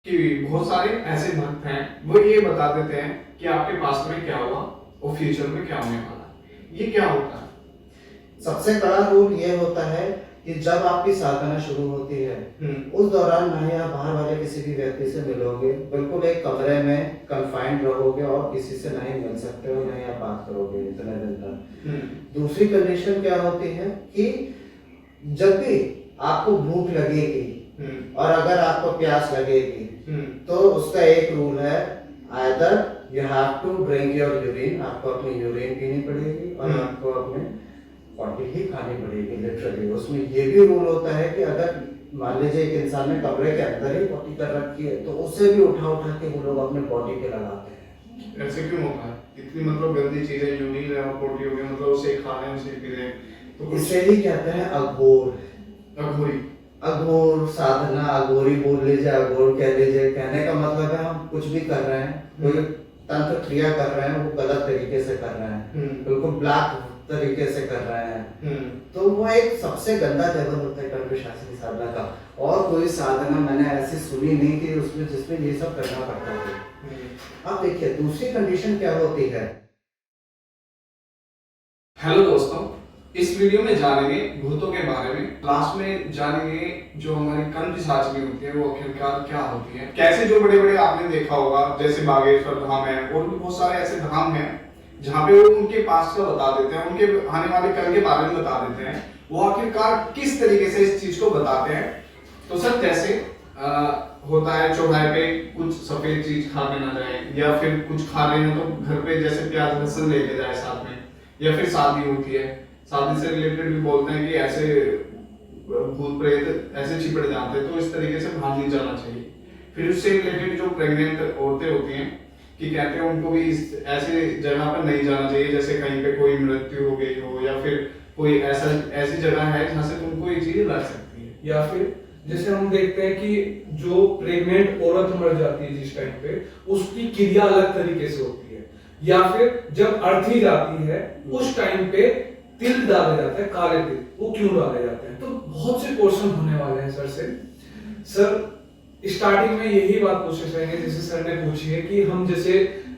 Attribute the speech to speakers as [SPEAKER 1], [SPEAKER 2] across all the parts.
[SPEAKER 1] कि बहुत सारे ऐसे भक्त हैं, वो ये बता देते हैं कि आपके पास्ट में क्या हुआ और फ्यूचर में क्या होने वाला है। ये क्या होता है?
[SPEAKER 2] सबसे बड़ा रूल ये होता है कि जब आपकी साधना शुरू होती है उस दौरान ना ही आप बाहर वाले किसी भी व्यक्ति से मिलोगे, बिल्कुल एक कमरे में कन्फाइंड रहोगे और किसी से नहीं मिल सकते हो, नहीं आप बात करोगे इतने दिन तक। दूसरी कंडीशन क्या होती है कि जब भी आपको भूख लगेगी और अगर आपको प्यास लगेगी तो उसका एक रूल है, either you have to drink your urine, आपको अपनी यूरिन पीनी पड़ेगी और आपको अपने पॉटी ही खानी पड़ेगी लिटरली। उसमें ये भी रूल होता है कि अगर मान लीजिए एक इंसान ने कमरे के अंदर ही पॉटी कर रखी है तो उसे भी उठा उठा के वो लोग अपने पॉटी पे लगाते हैं।
[SPEAKER 1] ऐसे क्यों होता है? इतनी मतलब गंदी चीजें यूरिन है और पोटी हो गई, मतलब उसे खा रहे हैं उसे पी रहे हैं, तो
[SPEAKER 2] इसे ही कहते हैं अघोर।
[SPEAKER 1] अघोरी,
[SPEAKER 2] अघोर साधना, अघोरी बोल लीजिए, अघोर कह लीजिए। कहने का मतलब है हम कुछ भी कर रहे हैं, कोई तंत्र क्रिया कर रहे हैं, वो गलत तरीके से कर रहे हैं, बिल्कुल ब्लैक तरीके से कर रहे हैं। तो वो एक सबसे गंदा लेवल होता है तंत्र शास्त्रीय साधना का। और कोई साधना मैंने ऐसी सुनी नहीं कि उसमें जिसमें ये सब करना पड़ता है। अब देखिए दूसरी कंडीशन क्या होती है।
[SPEAKER 1] हेलो दोस्तों, इस वीडियो में जानेंगे भूतों के बारे में। लास्ट में जानेंगे जो हमारी कंठ साचनी होती है वो आखिरकार क्या होती है। कैसे जो बड़े बड़े आपने देखा होगा, जैसे बागेश्वर धाम है और भी बहुत सारे ऐसे धाम हैं जहाँ पे वो उनके पास का बता देते हैं, उनके आने वाले कल के बारे में बता देते हैं। वो आखिरकार किस तरीके से इस चीज को बताते हैं। तो सर जैसे होता है चौराहे पे कुछ सफेद चीज खा के ना जाए, या फिर कुछ खा रहे हैं तो घर पे जैसे प्याज लहसुन लेके जाए साथ में, या फिर शादी होती है, शादी से रिलेटेड भी बोलते हैं कि ऐसे भूत प्रेत ऐसे चिपट जाते हैं, तो इस तरीके से बाहर नहीं जाना चाहिए। फिर उससे रिलेटेड जो प्रेग्नेंट औरतें होती हैं कि कहते हैं उनको भी इस ऐसे जगह पर नहीं जाना चाहिए, जैसे कहीं पे कोई मृत्यु हो गई हो या फिर कोई ऐसी जगह है जहाँ से तुमको ये चीज लग सकती है।
[SPEAKER 3] या फिर जैसे हम देखते हैं कि जो प्रेग्नेंट औरत मर जाती है जिस टाइम पे, उसकी क्रिया अलग तरीके से होती है। या फिर जब अर्थी जाती है उस टाइम पे तिल डाले जाते हैं, काले तिल, वो क्यों डाले जाते हैं। तो बहुत से क्वेश्चन होने वाले हैं सर से। सर स्टार्टिंग में यही बात कोशिश रहेंगे जैसे सर ने पूछी है कि हम जैसे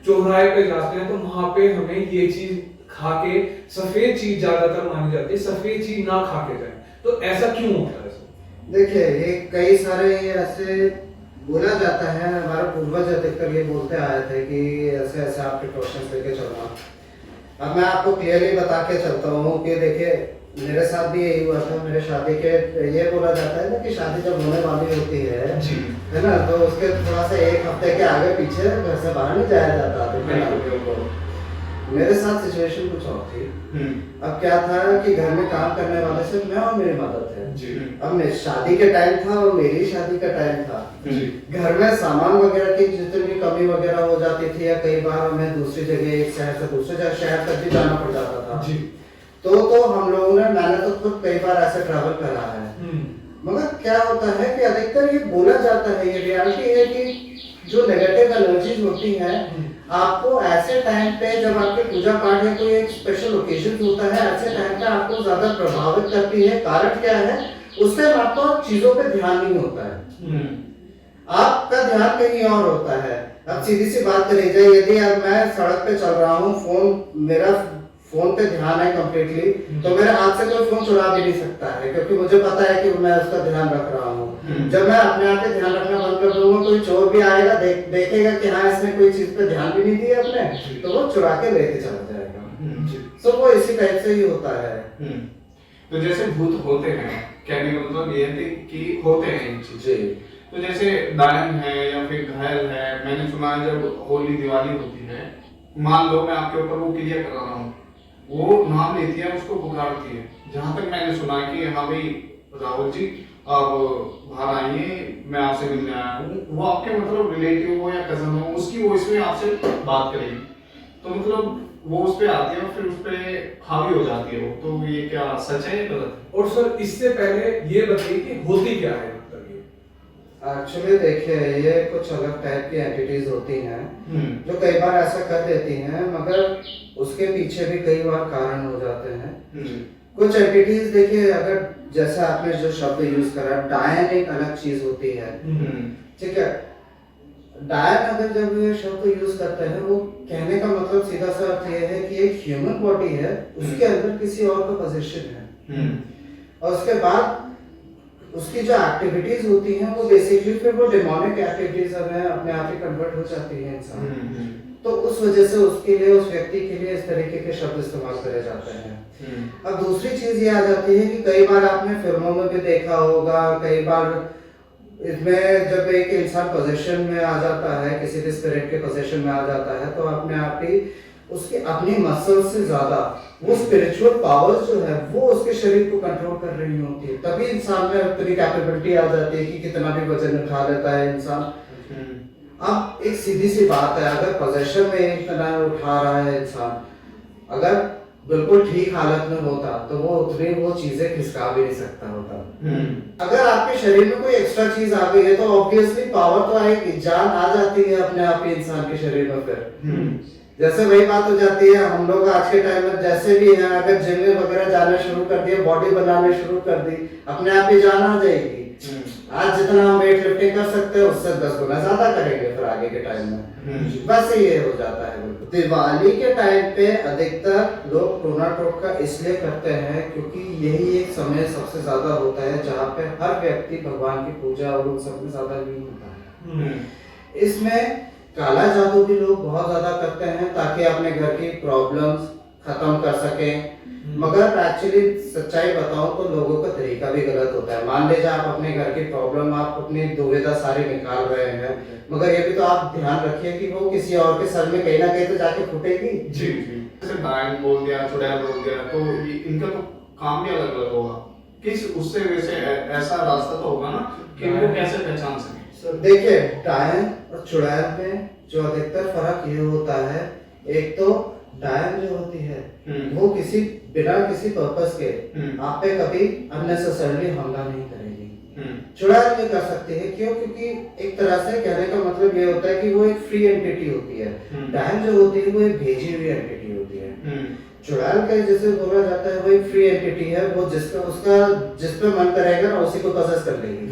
[SPEAKER 3] चौराहे पे जाते हैं तो वहां पे हमें ये चीज खा के, सफेद चीज ज्यादातर मानी जाती है, सफेद चीज ना खा के जाए, तो ऐसा क्यों होता है सर?
[SPEAKER 2] देखिए ये कई सारे ऐसे बोला जाता है, हमारे पूर्वज अधिकतर ये बोलते आए थे कि ऐसे ऐसे आप प्रिकॉशंस लेके चलना। अब मैं आपको क्लियरली बता के चलता हूँ कि देखिए मेरे साथ भी यही हुआ था। मेरे शादी के ये बोला जाता है ना कि शादी जब होने वाली होती है ना, तो उसके थोड़ा सा एक हफ्ते के आगे पीछे घर से बाहर नहीं जाया जाता था। मेरे साथ सिचुएशन कुछ और थी। अब क्या था कि घर में काम करने वाले से मैं और मेरी मदद थे। अब मेरी शादी के टाइम था और मेरी शादी का टाइम था। घर में सामान वगैरह की जितनी कमी वगैरह हो जाती थी, या कई बार हमें दूसरी जगह, एक शहर से दूसरे शहर तक भी जाना पड़ जाता था। तो हम लोगों ने, मैंने तो खुद कई बार ऐसे ट्रैवल करा है। मगर क्या होता है कि अधिकतर ये बोला जाता है, ये रियलिटी है कि जो नेगेटिव एनर्जीज होती हैं आपको ऐसे टाइम पे, जब आपके पूजा पाठ या कोई एक स्पेशल ओकेजन होता है, ऐसे टाइम पे आपको ज्यादा प्रभावित करती है। कारण क्या है, उस टाइम आपको चीजों पे ध्यान नहीं होता है, आपका ध्यान कहीं और होता है। अब सीधी सी बात करी जाए, यदि अब मैं सड़क पे चल रहा हूँ, मेरा फोन पे ध्यान है कंप्लीटली, तो मेरे हाथ से कोई फोन चुरा भी नहीं सकता है, क्योंकि मुझे पता है कि मैं उसका ध्यान रख रहा हूँ। जब मैं अपने आप पे ध्यान रखना बंद कर दूंगा, कोई चोर भी आएगा, देखेगा कि हाँ इसने कोई चीज पे ध्यान भी नहीं दिया अपने, तो वो चुरा के लेके चला जाएगा। तो वो इसी टाइप से ही होता है।
[SPEAKER 1] तो जैसे भूत होते हैं, कहने का मतलब ये है कि होते हैं इन चीजें। तो जैसे डायन है या फिर घायल है, मैंने सुना है जब होली दिवाली होती है, मान लो मैं आपके ऊपर वो क्रिया कर रहा हूँ, वो नाम लेती है, उसको पुकारती है। जहां तक मैंने सुना है कि हाँ भाई राहुल जी आप बाहर आइए, मैं आपसे मिलने आया हूँ। वो आपके मतलब रिलेटिव हो या कजन हो, उसकी वॉइस में आपसे बात करेगी, तो मतलब वो उस पे आती है और फिर उस पे हावी हो जाती है वो। तो ये क्या सच है या गलत है?
[SPEAKER 3] और सर इससे पहले ये बताइए कि होती क्या है मतलब ये?
[SPEAKER 2] एक्चुअली देखिए ये कुछ अलग टाइप की एंटिटीज होती हैं जो कई बार ऐसा कर देती हैं, मगर उसके पीछे भी कई बार कारण हो जाते हैं। कुछ एंटिटीज देखिए, अगर जैसे आपने जो शब्द यूज करा, डायन एक अलग चीज होती है, ठीक है। डायन अगर जब ये शब्द को यूज करते हैं, वो कहने का मतलब सीधा सा अर्थ ये है कि एक ह्यूमन बॉडी है, उसके अंदर किसी और का पोजीशन है, और उसके बाद उसकी जो एक्टिविटीज होती हैं वो बेसिकली फिर वो डेमोनिक एक्टिविटीज में अपने आप ही कन्वर्ट हो जाती है इंसान। तो उस वजह से उसके लिए, उस व्यक्ति के लिए इस तरीके के शब्द इस्तेमाल करे जाते हैं। अब दूसरी चीज ये आ जाती है कि कई बार आपने फिल्मों में भी देखा होगा, कई बार इसमें जब एक इंसान पोजीशन में आ जाता है, किसी भी स्पिरिट के पोजीशन में आ जाता है, तो अपने आप ही उसकी अपनी मसल से ज्यादा वो स्पिरिचुअल पावर्स जो है वो उसके शरीर को कंट्रोल कर रही होती है। तभी इंसान में इतनी कैपेबिलिटी आ जाती है कि कितना भी वजन उठा लेता है इंसान। अब एक सीधी सी बात है, अगर पोजीशन में इतना उठा रहा है इंसान, अगर बिल्कुल ठीक हालत में होता तो वो उतनी वो चीजें खिसका भी नहीं सकता होता। अगर आपके शरीर में कोई एक्स्ट्रा चीज आ गई है तो ऑब्वियसली पावर तो आएगी, जान आ जाती है अपने आप ही इंसान के शरीर में। फिर जैसे वही बात हो जाती है, हम लोग आज के टाइम में जैसे भी हैं, अगर जिम में वगैरह जाना शुरू कर दिया, बॉडी बनाने शुरू कर दी, अपने आप ही जान आ जाएगी। आज जितना हम वेट लिफ्टिंग कर सकते हैं उससे 10 गुना ज्यादा करेंगे फिर आगे के टाइम में। बस ये हो जाता है। दिवाली के टाइम पे अधिकतर लोग टोना टोटका इसलिए करते हैं क्योंकि यही एक समय सबसे ज्यादा होता है जहाँ पे हर व्यक्ति भगवान की पूजा और उन सब में ज्यादा लीन होता है। इसमें काला जादू भी लोग बहुत ज्यादा करते हैं ताकि अपने घर की प्रॉब्लम्स खत्म कर सकें, मगर एक्चुअली सच्चाई बताऊं तो लोगों का तरीका भी गलत होता है। मान लीजिए आप अपने घर की प्रॉब्लम, आप अपनी दुविधा सारी निकाल रहे हैं, मगर ये भी तो आप ध्यान रखिए कि वो किसी और के सर में कहीं ना कहीं तो जाके फूटेगी।
[SPEAKER 1] जी जी, जैसे डायन बोल दिया, चुड़ैल बोल दिया, तो इनका तो काम भी अलग अलग होगा। किस उससे वैसे ऐसा रास्ता तो होगा ना कि वो कैसे पहचान सके?
[SPEAKER 2] देखिए, डायन और चुड़ैल में जो अधिकतर फर्क ये होता है, एक तो डायन जो होती है वो किसी बिना किसी पर्पस के आप पे कभी अननेसेसरली हमला नहीं करेगी। चुड़ैल ये कर सकती है, क्यों? क्योंकि एक तरह से कहने का मतलब ये होता है कि वो एक फ्री एंटिटी होती है। डायन जो होती है वो एक भेजी हुई एंटिटी होती है। चुड़ैल का जैसे बोला जाता है वो एक फ्री एंटिटी है, वो जिसका उसका जिस पे मन करेगा ना उसी को पजेस कर लेगी,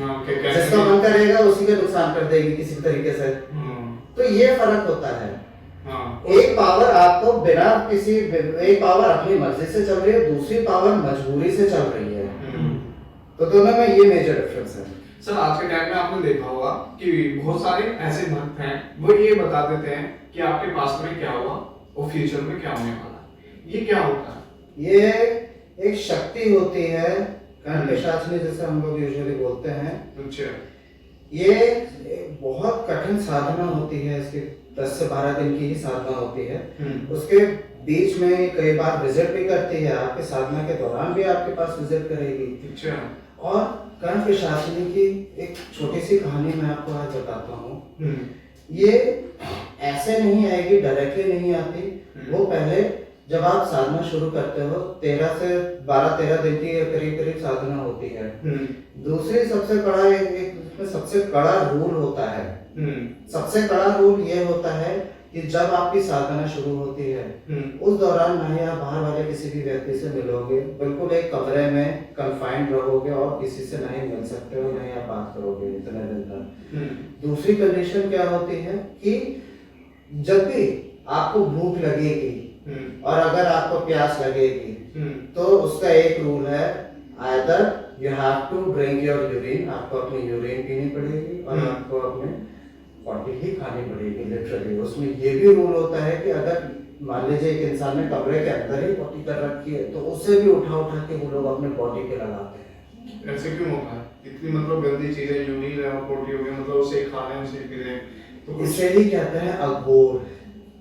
[SPEAKER 2] जिसका मन करेगा उसी का नुकसान कर देगी किसी तरीके से। तो ये फर्क होता है। एक पावर आपको बिना किसी, एक पावर अपनी मर्जी से चल रही है, दूसरी पावर मजबूरी से चल रही है। तो दोनों में ये मेजर डिफरेंस है।
[SPEAKER 1] सर, आज के टाइम में आपने देखा होगा कि बहुत सारे ऐसे भक्त हैं, वो ये बता देते हैं कि आपके पास में क्या हुआ और फ्यूचर में क्या होने वाला है। ये क्या होता है?
[SPEAKER 2] ये एक शक्ति होती है, कर्णपिशाचनी जैसे हम लोग यूजुअली बोलते हैं।
[SPEAKER 1] अच्छा।
[SPEAKER 2] ये बहुत कठिन साधना होती है, इसकी 10 से 12 दिन की ही साधना होती है। उसके बीच में कई बार विजिट भी करती है, आपके साधना के दौरान भी आपके पास विजिट करेगी।
[SPEAKER 1] अच्छा।
[SPEAKER 2] और कर्णपिशाचिनी की एक छोटी सी कहानी मैं आपको आज बताता हूँ। ये ऐसे नहीं आएगी, डायरेक्टली नहीं आती। वो पहले जब आप साधना शुरू करते हो 13 से 12-13 दिन की करीब करीब साधना होती है। दूसरी सबसे बड़ा एक सबसे कड़ा रूल होता है। सबसे कड़ा रूल ये होता है कि जब आपकी साधना शुरू होती है उस दौरान ना ही आप बाहर वाले किसी भी व्यक्ति से मिलोगे, बिल्कुल एक कमरे में कन्फाइंड रहोगे और किसी से नहीं मिल सकते हो, नहीं आप बात करोगे इतने दिन तक। दूसरी कंडीशन क्या होती है कि जब भी आपको भूख लगेगी और अगर आपको प्यास लगेगी तो उसका एक रूल है, either you have to drink your urine, आपको अपनी यूरिन पीनी पड़ेगी और आपको अपने पॉटी ही खानी पड़ेगी लिटरली। उसमें ये भी रूल होता है कि अगर मान लीजिए एक इंसान ने कमरे के अंदर ही पॉटी कर रखी है तो उसे भी उठा उठा के वो लोग अपने बॉडी पे लगाते हैं।
[SPEAKER 1] ऐसे क्यों होता है? इतनी मतलब गंदी चीजें, यूरिन है और पॉटी हो गई, मतलब उसे खा रहे हैं, उसे पी रहे हैं, तो
[SPEAKER 2] इसे ही कहते हैं अघोर।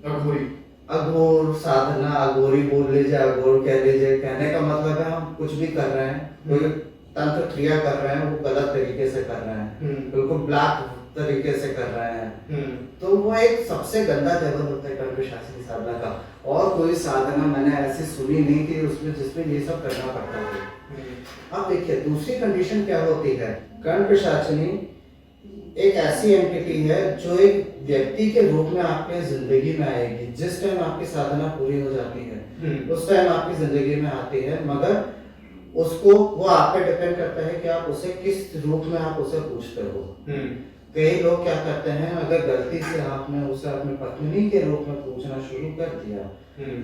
[SPEAKER 1] अघोरी,
[SPEAKER 2] अघोर साधना, अघोरी बोल लीजिए, अघोर कह लीजिए। कहने का मतलब है हम कुछ भी कर रहे हैं, कोई तंत्र क्रिया कर रहे हैं, वो गलत तरीके से कर रहे हैं, बिल्कुल ब्लैक तरीके से कर रहे हैं। तो वो एक सबसे गंदा लेवल होता है कर्णपिशाचिनी साधना का। और कोई साधना मैंने ऐसी सुनी नहीं थी उसमें जिसमें ये सब करना पड़ता है। अब देखिए दूसरी कंडीशन क्या होती है। कर्णपिशाचिनी एक ऐसी एंटिटी है जो एक व्यक्ति के रूप में आपके जिंदगी में आएगी। जिस टाइम आपकी साधना पूरी हो जाती है उस टाइम आपकी जिंदगी में आती है, मगर उसको वो आप पे डिपेंड करता है कि आप उसे किस रूप में आप उसे पूछते हो। कई लोग क्या करते हैं, अगर गलती से आपने उसे अपनी पत्नी के रूप में पूछना शुरू कर दिया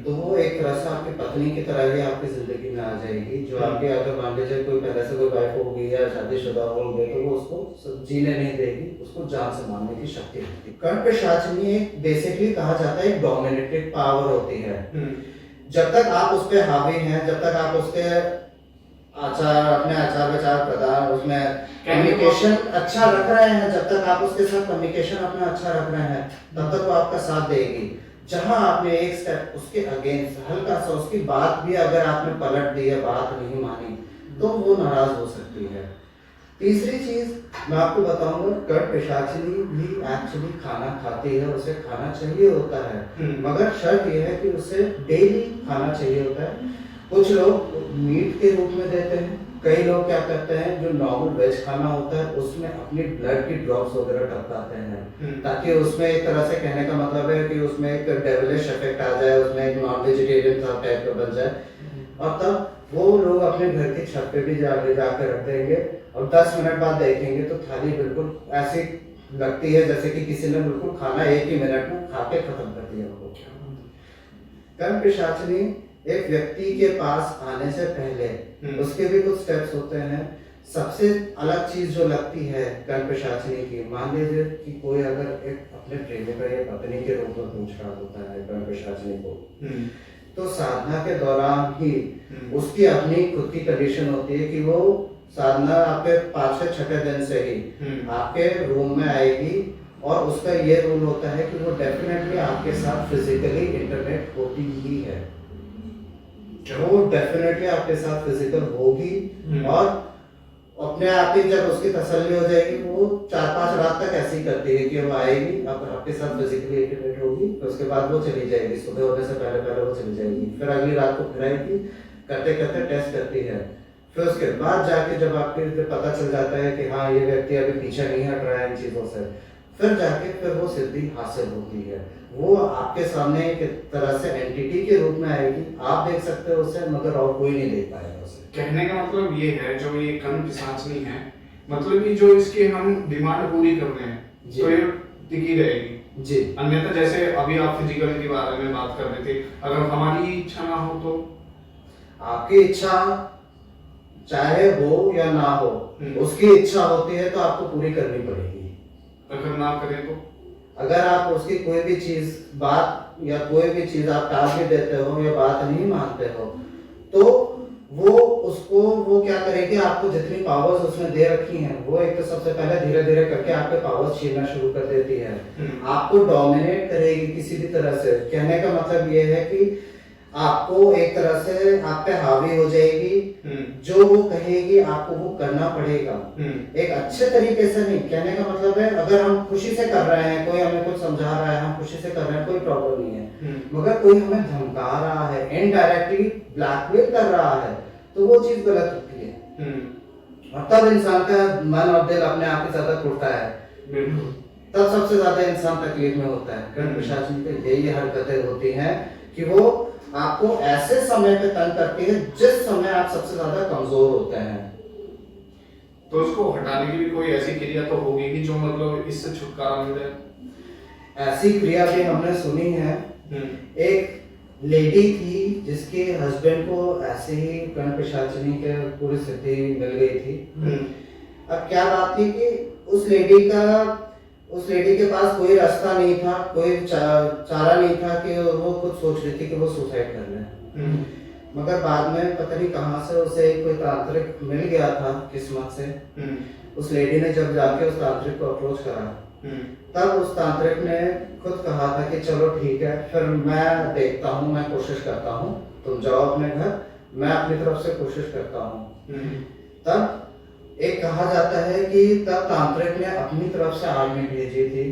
[SPEAKER 2] तो वो एक तरह से आपकी पत्नी की तरह ही आपकी जिंदगी में आ जाएगी। जो आपके, अगर मान लीजिए कोई पहले से कोई वाइफ होगी या शादीशुदा होंगे, तो वो उसको जीने नहीं देगी, उसको जान से मारने की शक्ति होती है। कर्ण पिशाचिनी एक बेसिकली कहा जाता है एक डोमिनेटिंग पावर होती है। जब तक आप उस पर हावी हैं, जब तक आप उसके अपने आचार विचार प्रदान, उसमें कम्युनिकेशन अच्छा रख रहे हैं, जब तक आप उसके साथ कम्युनिकेशन अपना अच्छा रख रहे हैं, तब तक वो आपका साथ देगी। जहां आपने एक स्टेप उसके अगेंस्ट हल्का सा उसकी बात भी अगर आपने पलट दी है, बात नहीं मानी, तो वो नाराज हो सकती है। तीसरी चीज मैं आपको बताऊंगा, कर्ण पिशाचिनी भी एक्चुअली खाना खाती है, उसे खाना चाहिए होता है, मगर शर्त यह है कि उसे डेली खाना चाहिए होता है। कुछ लोग मीट के रूप में देते हैं, कई लोग क्या करते हैं, जो नॉर्मल वेज खाना होता है उसमें अपनी ब्लड की ड्रॉप्स वगैरह टपकाते हैं, ताकि उसमें एक तरह से, कहने का मतलब है कि उसमें एक डेविलिश इफेक्ट आ जाए, उसमें एक नॉन वेजिटेरियन टाइप का बन जाए, और तब वो लोग अपने घर की छत पे भी जाकर रख देंगे और 10 मिनट बाद देखेंगे तो थाली बिल्कुल ऐसी लगती है जैसे कि किसी ने बिल्कुल खाना एक ही मिनट में खा के खत्म कर दिया हो। कर्ण पिशाचिनी एक व्यक्ति के पास आने से पहले उसके भी कुछ स्टेप्स होते हैं। सबसे अलग चीज जो लगती है कर्ण पिशाचिनी की, मान लीजिए कि कोई अगर एक अपने प्रेमिका या पत्नी के रूप में पूछ रहा होता है कर्ण पिशाचिनी को, तो साधना के दौरान ही उसकी अपनी खुद की कंडीशन होती है कि वो साधना आपके 5 से 6 दिन से ही आपके रूम में आएगी, और उसका ये रूल होता है कि वो डेफिनेटली आपके साथ फिजिकली इंटरनेट होती ही है, वो डेफिनेटली आपके साथ फिजिकल होगी, और अपने आप ही जब उसकी तसल्ली हो जाएगी, वो 4-5 रात तक ऐसे ही करती है कि वो आएगी, अब आपके साथ फिजिकली इंटरनेट होगी, फिर उसके बाद वो चली जाएगी, सुबह होने से पहले पहले वो चली जाएगी, फिर अगली रात को फिर आएगी, करते करते टेस्ट करती है, फिर उसके बाद जाके जब आपको पता चल जाता है कि हाँ ये व्यक्ति अभी पीछे नहीं हट रहा है इन चीजों से, फिर जाके फिर वो सिद्धि हासिल होती है। वो आपके सामने एक तरह से एंटिटी के रूप में आएगी, आप देख सकते हो उसे, मगर और कोई नहीं देख पाएगा उसे।
[SPEAKER 1] कहने का मतलब ये है, जो ये कर्ण पिशाचिनी है, मतलब कि जो इसकी हम डिमांड पूरी कर रहे हैं तो ये टिकी रहेगी
[SPEAKER 2] जी।
[SPEAKER 1] अन्यथा जैसे अभी आप फिजिकल के बारे में बात कर रहे थे, अगर हमारी इच्छा ना हो तो,
[SPEAKER 2] आपकी इच्छा चाहे हो या ना हो, उसकी इच्छा होती है तो आपको पूरी करनी पड़ेगी।
[SPEAKER 1] अगर ना करें तो,
[SPEAKER 2] अगर आप उसकी कोई भी चीज, बात या कोई भी चीज आप टाल भी देते हो या बात नहीं मानते हो, तो वो क्या करेगी, आपको जितनी पावर्स उसने दे रखी हैं, वो एक तो सबसे पहले धीरे धीरे करके आपके पावर्स छीनना शुरू कर देती है, आपको डोमिनेट करेगी किसी भी तरह से। कहने का मतलब ये है कि आपको एक तरह से आप पे हावी हो जाएगी, जो वो कहेगी आपको वो करना पड़ेगा, एक अच्छे तरीके से नहीं। कहने का मतलब है, अगर हम खुशी से कर रहे हैं, कोई हमें कुछ समझा रहा है, हम खुशी से कर रहे हैं, कोई प्रॉब्लम नहीं है, मगर कोई हमें धमका रहा है, इनडायरेक्टली ब्लैकमेल कर रहा है, तो वो चीज गलत होती है, और तब इंसान का मन और दिल अपने आप ही ज्यादा टूटता है, तब सबसे ज्यादा इंसान तकलीफ में होता है। कर्ण पिशाचिनी की यही हरकतें होती हैं कि वो आपको ऐसे समय पे तंग करती है जिस समय आप सबसे ज्यादा कमजोर होते हैं।
[SPEAKER 1] तो उसको हटाने की भी कोई ऐसी क्रिया तो होगी कि जो मतलब इससे छुटकारा मिल जाए।
[SPEAKER 2] ऐसी क्रिया भी हमने सुनी है। एक लेडी थी जिसके हस्बैंड को ऐसे ही कर्ण पिशाचिनी के पूरी स्थिति मिल गई थी। अब क्या बात थी कि उस लेडी के पास कोई रास्ता नहीं था, कोई चारा नहीं था कि वो खुद सोच रही थी कि वो सुसाइड कर ले, मगर बाद में पता नहीं कहां से उसे कोई तांत्रिक मिल गया था किस्मत से। उस लेडी ने जब जाके उस तांत्रिक को अप्रोच करा, तब उस तांत्रिक ने खुद कहा था कि चलो ठीक है, फिर मैं देखता हूँ, मैं कोशिश करता हूँ, तुम जाओ अपने घर, मैं अपनी तरफ से कोशिश करता हूँ। तब एक कहा जाता है कि तब तांत्रिक ने अपनी तरफ से आर्मी भेजी थी,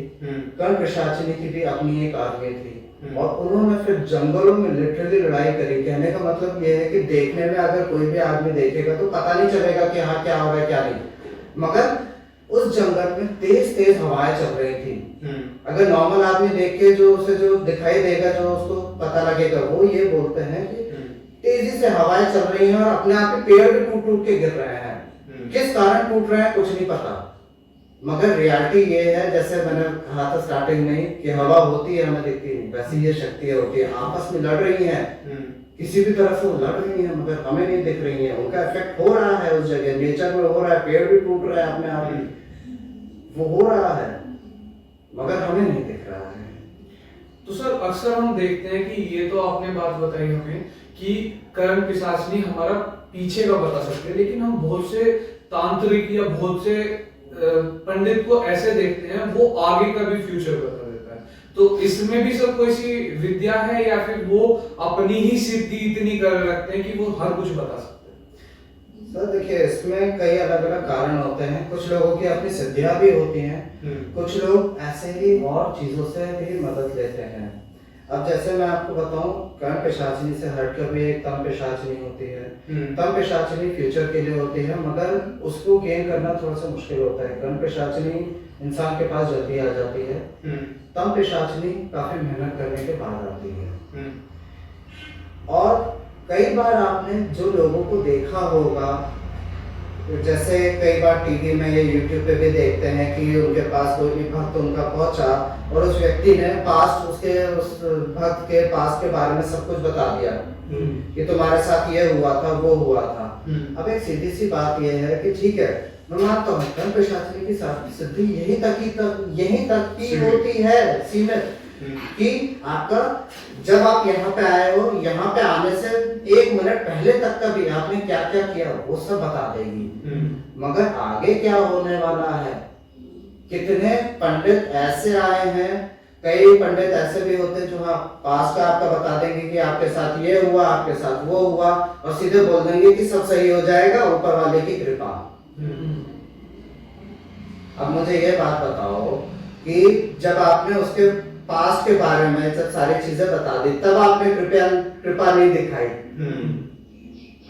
[SPEAKER 2] कर्ण पिशाचिनी की भी अपनी एक आर्मी थी, और उन्होंने फिर जंगलों में लिटरली लड़ाई करी। कहने का मतलब यह है कि देखने में अगर कोई भी आदमी देखेगा तो पता नहीं चलेगा कि हाँ क्या हो रहा है क्या नहीं, मगर उस जंगल में तेज तेज हवाएं चल रही थी। अगर नॉर्मल आदमी देख के जो उसे जो दिखाई देगा, जो उसको पता लगेगा, वो ये बोलते हैं कि तेजी से हवाएं चल रही हैं और अपने आप ही पेड़ टूट टूट के गिर रहे हैं। किस कारण टूट रहे हैं कुछ नहीं पता, मगर रियलिटी ये है, जैसे मैंने कहा था स्टार्टिंग में ही, कि हवा होती है हमें दिखती नहीं, वैसी ये शक्तियां होती है, आपस में लड़ रही हैं, किसी भी तरह से वो लड़ रही हैं, मगर हमें नहीं दिख रही हैं। उनका इफेक्ट हो रहा है उस जगह, नेचर में हो रहा है, पेड़ भी टूट रहा है अपने आप ही, वो हो रहा है, मगर हमें नहीं दिख रहा है।
[SPEAKER 3] तो सर अक्सर हम देखते हैं कि ये तो आपने बात बताई हमें कि कर्ण पिशाचिनी हमारा पीछे का बता सकते हैं, लेकिन हम बहुत से तांत्रिक या बहुत से पंडित को ऐसे देखते हैं वो आगे का भी फ्यूचर बता देता है। तो इसमें भी सब कोई सी विद्या है या फिर वो अपनी ही सिद्धि इतनी कर रखते हैं कि वो हर कुछ बता सकते हैं?
[SPEAKER 2] सर देखिए, इसमें कई अलग अलग कारण होते हैं। कुछ लोगों की अपनी सिद्धियां भी होती हैं, कुछ लोग ऐसे ही और चीजों से भी मदद लेते हैं। अब जैसे मैं आपको बताऊं, कर्ण पिशाचिनी से हटकर भी एक तम पिशाचिनी होती है। तम पिशाचिनी फ्यूचर के लिए होती है, मगर उसको गेन करना थोड़ा सा मुश्किल होता है। कर्ण पिशाचिनी इंसान के पास जल्दी आ जाती है, तम पिशाचिनी काफी मेहनत करने के बाद आती है। और कई बार आपने जो लोगों को देखा होगा, जैसे कई बार टीवी में या यूट्यूब पे भी देखते हैं कि उनके पास कोई भी भक्त उनका पहुंचा और उस व्यक्ति ने उस भक्त के पास के बारे में सब कुछ बता दिया कि तुम्हारे साथ ये हुआ था, वो हुआ था। अब एक सीधी सी बात ये है कि ठीक है, मैं मानता हूँ कर्ण पिशाचिनी की सिद्धि यहीं तक की होती है, सीमित, कि आपका जब आप यहाँ पे आए हो, यहाँ पे आने से 1 मिनट पहले तक का भी आपने क्या क्या किया वो सब बता देगी। मगर आगे क्या होने वाला है, कितने पंडित ऐसे आए हैं, कई पंडित ऐसे भी होते हैं जो पास का आपका बता देंगे कि आपके साथ ये हुआ, आपके साथ वो हुआ, और सीधे बोल देंगे कि सब सही हो जाएगा, ऊपर वाले की कृपा। अब मुझे ये बात बताओ कि जब आपने उसके पास्ट के बारे में जब सारी चीजें बता दी, तब आपने कृपा नहीं दिखाई।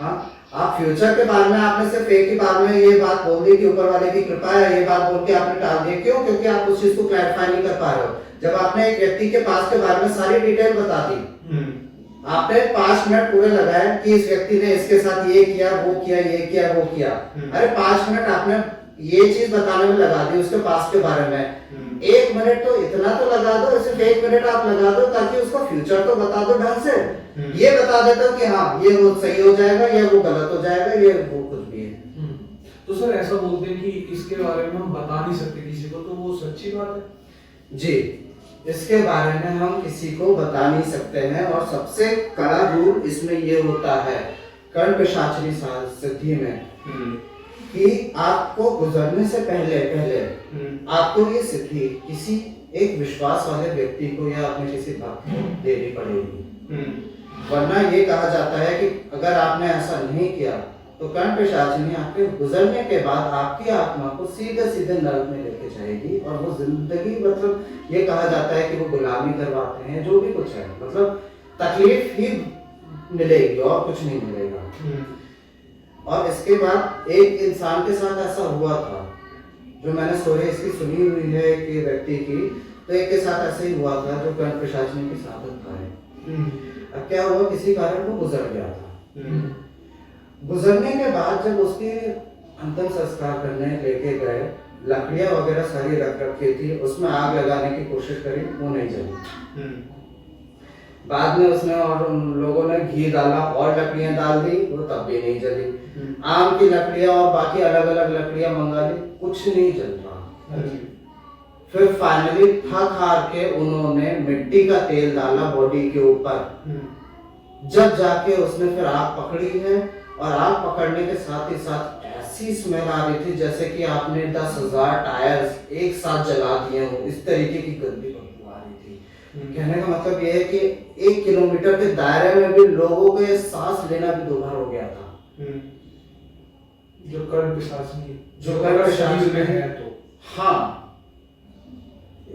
[SPEAKER 2] हाँ, आप फ्यूचर के बारे में आपने सिर्फ एक ही बार में ये बात बोल दी कि ऊपर वाले की कृपा है, ये बात बोल के आपने टाल दिया। क्यों? क्योंकि आप उस चीज को क्लैरिफाई नहीं कर पा रहे हो। जब आपने एक व्यक्ति के पास्ट के बारे में सारी डिटेल बता दी, आपने 5 मिनट पूरे लगाए कि इस व्यक्ति ने इसके साथ ये किया, वो किया, ये किया, वो किया। अरे 5 मिनट आपने ये चीज बताने में लगा दी उसके पास्ट के बारे में। 1 मिनट तो इतना तो लगा दो, सिर्फ 1 मिनट आप लगा दो, ताकि उसका फ्यूचर तो बता दो ढंग से। ये बता देता हूँ कि हाँ ये वो सही हो जाएगा, ये वो गलत हो जाएगा, ये वो कुछ भी है।
[SPEAKER 3] तो सर ऐसा बोलते हैं कि इसके बारे में हम बता नहीं सकते किसी को, तो वो सच्ची बात है?
[SPEAKER 2] जी, इसके बारे में हम किसी को बता नहीं सकते हैं, और सबसे कड़ा रूल इसमें ये होता है कर्ण पिशाचिनी सिद्धि में कि आपको गुजरने से पहले आपको ये सिद्धि किसी एक विश्वास वाले व्यक्ति को या अपने किसी भक्त को देनी पड़ेगी। वरना ये कहा जाता है कि अगर आपने ऐसा नहीं किया तो कर्ण पिशाचिनी आपके गुजरने के बाद आपकी आत्मा को सीधे नरक में लेके जाएगी, और वो जिंदगी, मतलब ये कहा जाता है कि वो गुलामी करवाते हैं, जो भी कुछ है, मतलब तकलीफ ही मिलेगी और कुछ नहीं मिलेगा। और इसके बाद एक इंसान के साथ ऐसा हुआ था, जो मैंने स्टोरी इसकी सुनी हुई है एक व्यक्ति की, तो एक के साथ ऐसे ही हुआ था जो कर्ण पिशाचिनी की साधक था। अब क्या हुआ, किसी कारण वो गुजर गया था। गुजरने के बाद जब उसके अंतिम संस्कार करने लेके गए, लकड़ियां वगैरह सारी रख रखी थी, उसमें आग लगाने की कोशिश करी, वो नहीं जली। बाद में उसने और उन लोगों ने घी डाला और लकड़ियां डाल दी, वो तब भी नहीं जली। आम की लकड़ियां और बाकी अलग अलग लकड़ियां मंगा ली, कुछ नहीं जल रहा। फिर फाइनली थक हार के उन्होंने मिट्टी का तेल डाला बॉडी के ऊपर, जब जाके उसने फिर आग पकड़ी है, और आग पकड़ने के साथ ही साथ ऐसी स्मेल आ रही थी जैसे कि आपने 10,000 टायर्स एक साथ जला दिए हो, इस तरीके की गंदी बदबू आ रही थी। कहने का मतलब ये है कि 1 किलोमीटर के दायरे में भी लोगों को सांस लेना भी दुभर हो गया था।
[SPEAKER 3] जो कर्ण पिशाचिनी में है तो
[SPEAKER 2] हाँ,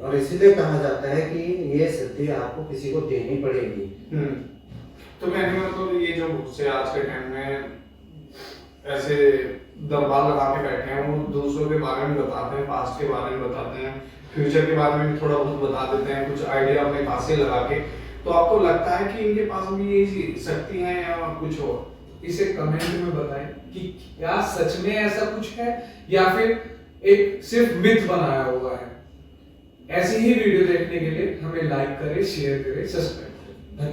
[SPEAKER 2] और इसीलिए कहा जाता है कि ये सिद्धि आपको किसी को देनी पड़ेगी।
[SPEAKER 1] तो कहने का मतलब ये जो बहुत से आज के टाइम में ऐसे दरबार लगा के बैठे हैं, वो दूसरों के बारे में बताते हैं, पास्ट के बारे में बताते हैं, फ्यूचर के बारे में भी थोड़ा बहुत बता देते हैं, कुछ आइडिया अपने पास से लगा के। तो आपको लगता है कि इनके पास भी ये शक्ति है या कुछ और?
[SPEAKER 3] इसे कमेंट में बताएं कि क्या सच में ऐसा कुछ है, या फिर एक सिर्फ मिथ बनाया हुआ है। ऐसी ही वीडियो देखने के लिए हमें लाइक करें, शेयर करें, सब्सक्राइब